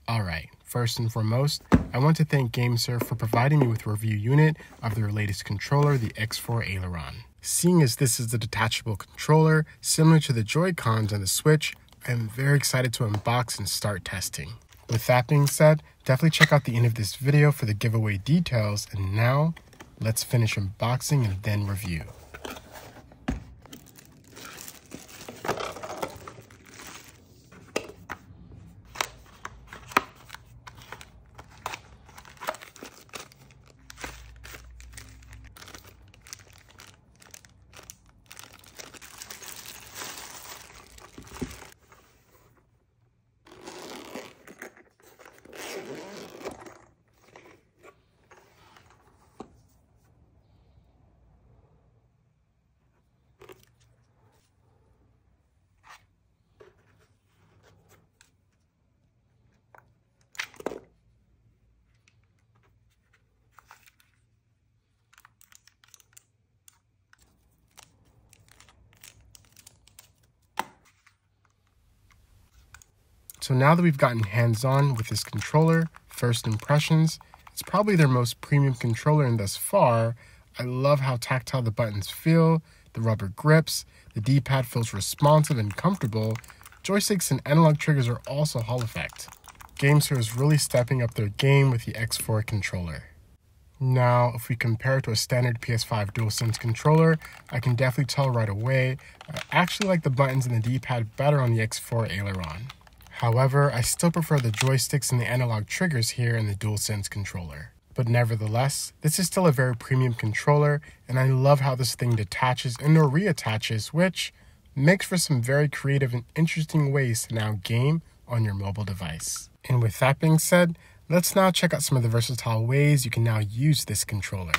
Alright, first and foremost, I want to thank GameSir for providing me with a review unit of their latest controller, the X4 Aileron. Seeing as this is a detachable controller, similar to the Joy-Cons and the Switch, I am very excited to unbox and start testing. With that being said, definitely check out the end of this video for the giveaway details, and now, let's finish unboxing and then review. So now that we've gotten hands-on with this controller, first impressions, it's probably their most premium controller, and thus far, I love how tactile the buttons feel, the rubber grips, the D-pad feels responsive and comfortable, joysticks and analog triggers are also Hall effect. GameSir is really stepping up their game with the X4 controller. Now, if we compare it to a standard PS5 DualSense controller, I can definitely tell right away, I actually like the buttons and the D-pad better on the X4 Aileron. However, I still prefer the joysticks and the analog triggers here in the DualSense controller. But nevertheless, this is still a very premium controller, and I love how this thing detaches and or reattaches, which makes for some very creative and interesting ways to now game on your mobile device. And with that being said, let's now check out some of the versatile ways you can now use this controller.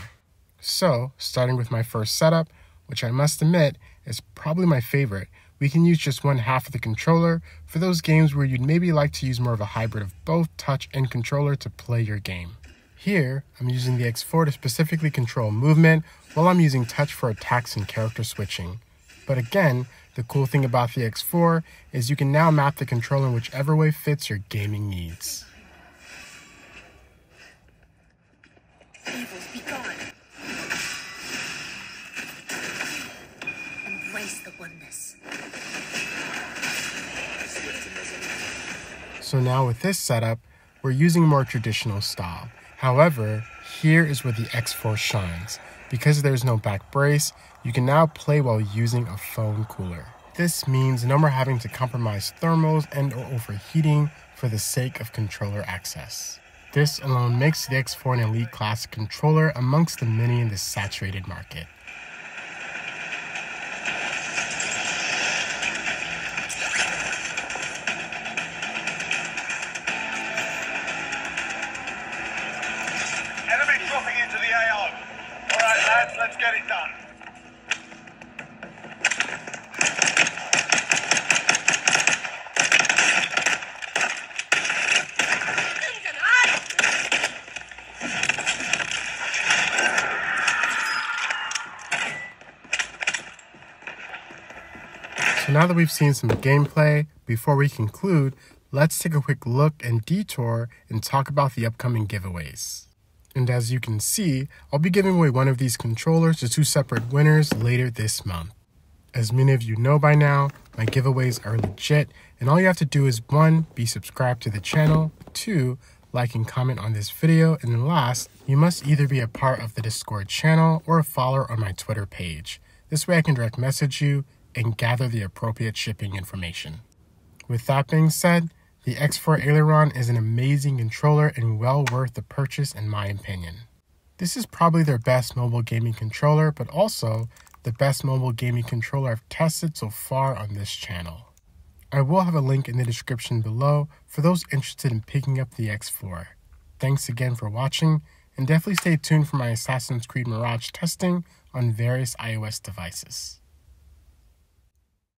So, starting with my first setup, which I must admit is probably my favorite, we can use just one half of the controller for those games where you'd maybe like to use more of a hybrid of both touch and controller to play your game. Here, I'm using the X4 to specifically control movement, while I'm using touch for attacks and character switching. But again, the cool thing about the X4 is you can now map the controller in whichever way fits your gaming needs. Evils be gone. Embrace the oneness. So now with this setup, we're using a more traditional style. However, here is where the X4 shines. Because there's no back brace, you can now play while using a phone cooler. This means no more having to compromise thermals and or overheating for the sake of controller access. This alone makes the X4 an elite classic controller amongst the many in the saturated market. Enemy dropping into the AO. All right, lads, let's get it done. So now that we've seen some gameplay, before we conclude, let's take a quick look and detour and talk about the upcoming giveaways. And as you can see, I'll be giving away one of these controllers to two separate winners later this month. As many of you know by now, my giveaways are legit, and all you have to do is 1. Be subscribed to the channel, 2. Like and comment on this video, and then last, you must either be a part of the Discord channel or a follower on my Twitter page. This way I can direct message you and gather the appropriate shipping information. With that being said, the X4 Aileron is an amazing controller and well worth the purchase in my opinion. This is probably their best mobile gaming controller, but also the best mobile gaming controller I've tested so far on this channel. I will have a link in the description below for those interested in picking up the X4. Thanks again for watching, and definitely stay tuned for my Assassin's Creed Mirage testing on various iOS devices.